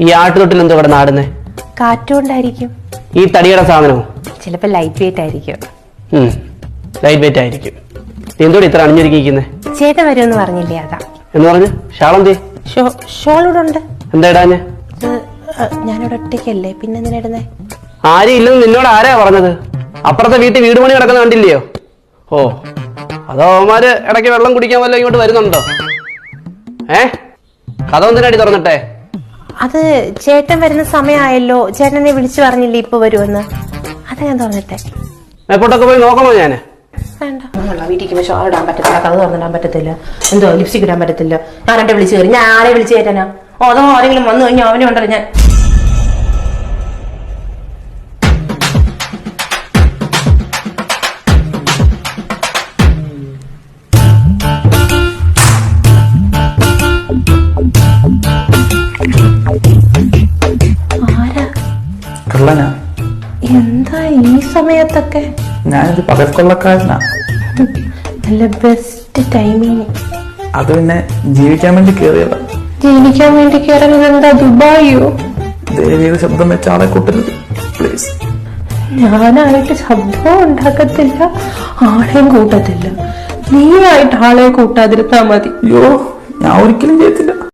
ഈ ആട്ടുതൊട്ടിൽ എന്തോ ഇവിടെ നാടുന്നേ? കാറ്റുകൊണ്ടായിരിക്കും. ഈ തടിയുടെ സാധനമോ? ചിലപ്പോ ലൈറ്റ് വെയിറ്റ് ആയിരിക്കും. ലൈറ്റ് വെയിറ്റ് ആയിരിക്കും. എന്തോടെ ഇത്ര അണിഞ്ഞൊരുക്കിയിരിക്കുന്നേ? ചേട്ടൻ വരുമെന്ന് പറഞ്ഞില്ലേ, അതാ. എന്ന് പറഞ്ഞു ഷാളെന്തേ? ഷോൾ ഇവിടെ ഉണ്ട്. എന്താ ഇടാഞ്ഞ്? ഞാനിവിടെ ഒറ്റയ്ക്കല്ലേ, പിന്നെ എന്തിനാ ഇടുന്നേ? ആരും ഇല്ലെന്ന് നിന്നോട് ആരാ പറഞ്ഞത്? അപ്പുറത്തെ വീട്ടിൽ വീട് പണി കിടക്കുന്ന കണ്ടില്ലയോ? ഓ, അതോ അവന്മാര് ഇടയ്ക്ക് വെള്ളം കുടിക്കാൻ വല്ല ഇങ്ങോട്ട് വരുന്നുണ്ടോ? കഥ എന്തിനാടി തുറന്നിട്ടെ? അത് ചേട്ടൻ വരുന്ന സമയമായല്ലോ, ചേട്ടനെ വിളിച്ചു പറഞ്ഞില്ലേ ഇപ്പൊ വരുമെന്ന്, അതാ ഞാൻ തുറന്നിട്ടെ. എപ്പോട്ടൊക്കെ പോയി നോക്കണോ ഞാന്? വേണ്ട, വീട്ടിൽ ഷോൾ ഇടാൻ പറ്റത്തില്ല, കഥ തുറന്നിടാൻ പറ്റത്തില്ല, എന്തോ ലിപ്സ്റ്റിക് ഇടാൻ പറ്റത്തില്ല. ഞാൻ എന്റെ വിളിച്ചു കയറി, ഞാൻ ആരെ വിളിച്ചു കയറ്റാനാ? അതോ ആരെങ്കിലും വന്നു കഴിഞ്ഞാൽ അവനെ ഉണ്ടല്ലോ ഞാൻ. എന്താ ഈ സമയത്തൊക്കെ? ഞാനൊരു പകൽക്കൊള്ളക്കാരനാ. നല്ല ബെസ്റ്റ് ടൈമിങ്. അത് പിന്നെ ജീവിക്കാൻ വേണ്ടി കേറിയതാ. ജീവിക്കാൻ വേണ്ടി കയറുന്നത് എന്താ, ദുബായിയോ? ദേവിയുടെ ശബ്ദം വെച്ച ആളെ കൂട്ടരുത് പ്ലീസ്. ഞാനായിട്ട് ശബ്ദവും ഉണ്ടാക്കത്തില്ല, ആളെയും കൂട്ടത്തില്ല. നീയായിട്ട് ആളെ കൂട്ടാതിരുത്താ മതി. അയ്യോ, ഞാൻ ഒരിക്കലും ചെയ്യത്തില്ല.